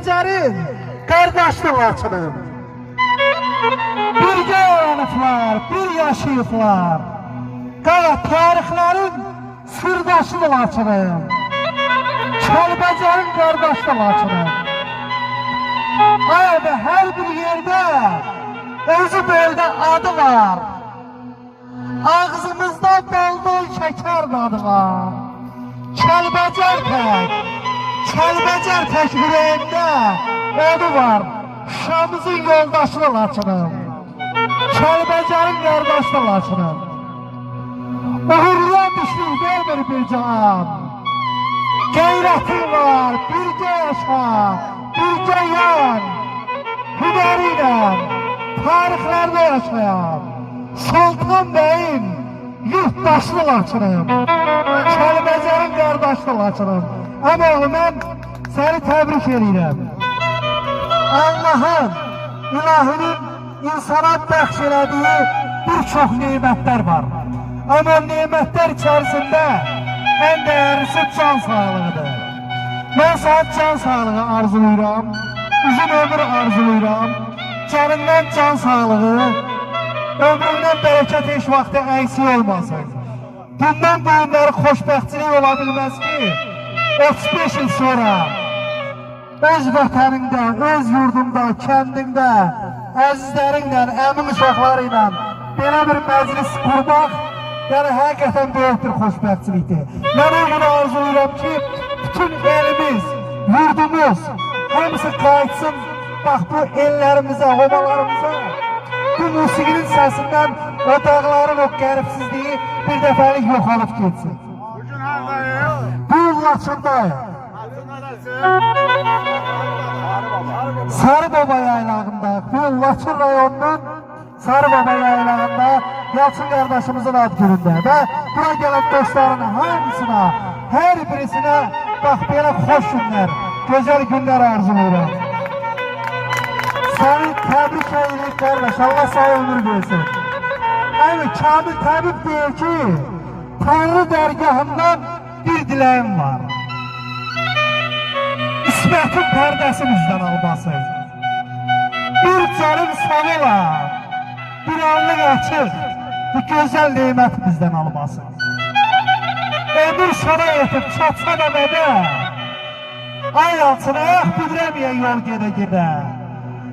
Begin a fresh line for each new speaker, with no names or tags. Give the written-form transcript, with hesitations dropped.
Kəlbəcərin qardaşlı Laçınım. Birgə oyanıqlar, bir yaşayıqlar. Qara tarixlərin sırdaşlı Laçınım. Kəlbəcərin qardaşlı Laçınım. Ayda hər bir yerdə özü beldə adı var. Ağzımızda bol-bol şəkər dadı var. Kəlbəcər tək ürəyində adı var. Şuşamızın yoldaşlı Laçınım. Kəlbəcərin qardaşlı Laçınım. Uğurluya düşdük ver bir can. Qeyrətin var, birgə yaşa, birgə yan. Hünəri ilə tarixlərdə yaşayan Sultan Bey'in yurttaşlı Laçınım. Kəlbəcərin qardaşlı Laçınım. Ama oğlum mən səni təbrik edirəm. Allah'ın, ilahinin insana bəxş elədiyi bir çox nemətlər var. Ama nemətlər içərisində en değerlisi can sağlığıdır. Ben sana can sağlığı arzulayıram, uzun ömür arzulayıram, cərindən can sağlığı, ömründən bərəkət heç vaxtı əksik olmasın. Bundan bunları xoşbəxtçilik ola bilməz ki, 35 il sonra öz vətənində, öz yurdunda, kəndində, əzizlərinlə, əmin uşaqları ilə belə bir məclis qurmaq, yani həqiqətən böyük bir xoşbəxtçilikdir. Mən onu arzulayıram ki, bütün elimiz, yurdumuz, hamısı qayıtsın, bax bu ellərimizə, obalarımıza, bu musiqinin səsindən o dağların o qəribsizliyi bir dəfəlik yoxalıb geçsin.
Bugün haradayıq?
Bu Laçındayıq. Sarıbaba yaylağındayıq. Bu Laçın rayonunun Sarıbaba yaylağında Yalçın qardaşımızın ad günündə və bura gələn dostlarının hamısına, hər birisinə bax belə xoş günlər, gözəl günlər arzulayıram. Səni təbrik edirik qardaş, Allah sağ ömür versin. Əmi Kamil Təbib deyir ki, Tanrı dərgahından bir diləyim var. İsmətin pərdəsi bizdən almasın. Bir canım sağıla, bir anlıq açıq, bu gözəl neymət bizdən almasın. Ömür sona yetib çatsa da mədə, ay altına ax bilirəməyən yol gedə-gedə.